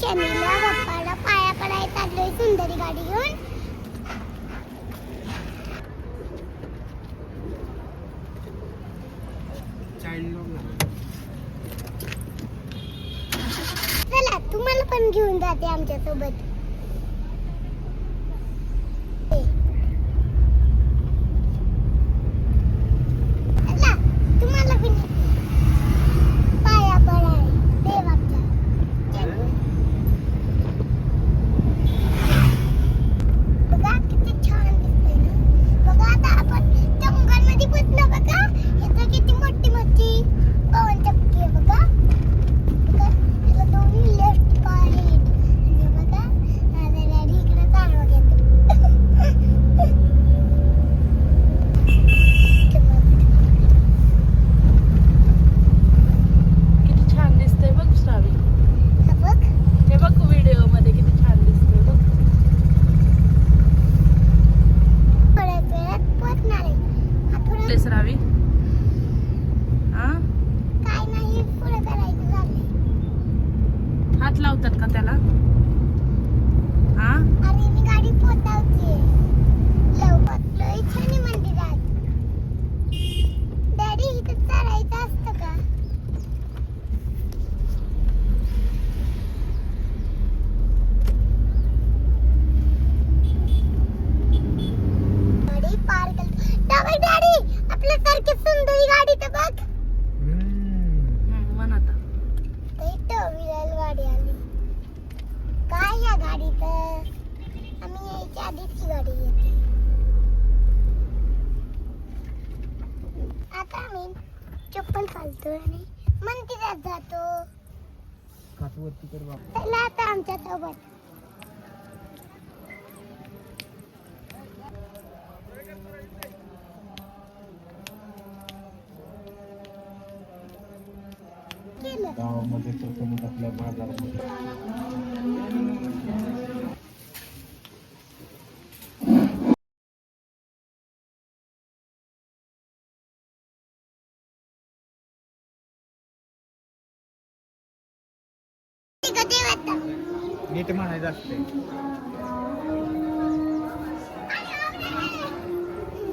शनीला बाप्पाला पाया पडायला चाललोय सुंदरी गाडी घेऊन. चला तुम्हाला पण घेऊन जाते आमच्या सोबत. हात लावतात का त्याला? अरे मी गाडी पोहोचवते लवकर छानी मंदिरात. डॅडी इथं चालायचं असतं का? गाडी पार्क डॅडी आपल्यासारखी सुंदरी गाडी तर बघ. गाडी आली काय या गाडीत? आम्ही यायच्या आधीची गाडी येते. आता आम्ही चप्पल घालतो आणि मंदिरात जातो. चला आता आमच्या सोबत. गावामध्ये प्रथमच आपल्या बाजारामध्ये नीट म्हणायचं असते.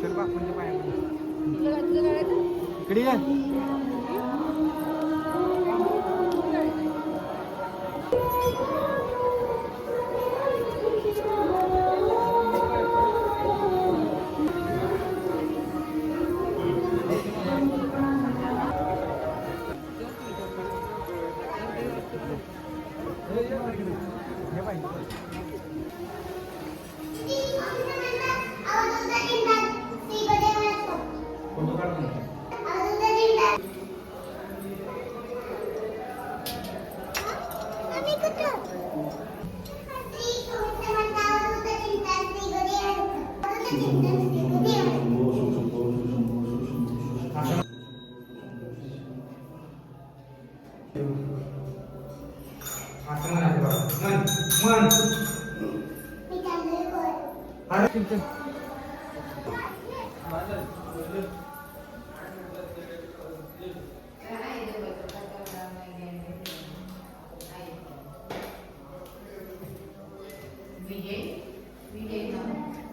चल बापूंच्या पायामध्ये इकडे या.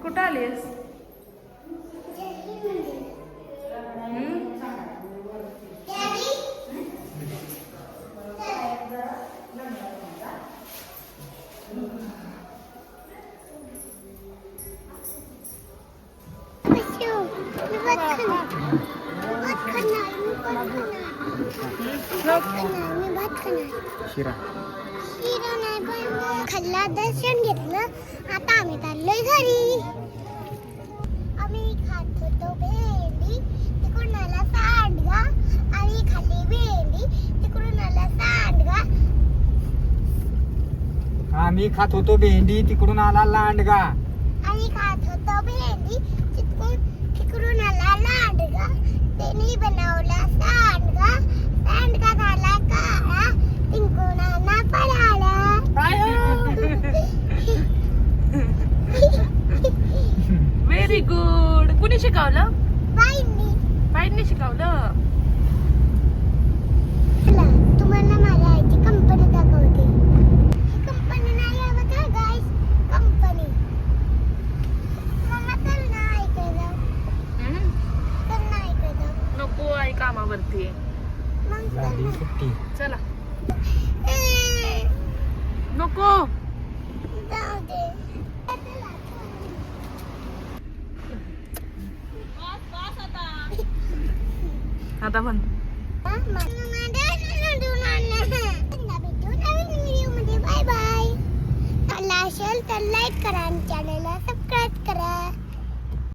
कुठं आलीस? शिरा नाही पण खाल्ला दर्शन घेतलं. आता आम्ही चाललोय घरी. आम्ही खात होतो भेंडी तिकडून आला सांडगा आणि खाल्ली भेंडी तिकडून आला सांडगा. आम्ही खात होतो भेंडी तिकडून आला लांडगा. आम्ही खात होतो भेंडी तिकडून आला लांडगा. त्यांनी बनवला सांडगा. सांडगा झाला काळा तिकडून पडाला. Very good. कुणी शिकवलं? बाईंनी शिकवलं. चला तुम्हाला माझ्या आईची कंपनी दाखवते. आई कामावरती आहे. मग झाली सुट्टी. चला ए, नको. जाऊ दे. आता म्हण बाय बाय. असेल तर लाईक करा आणि चॅनल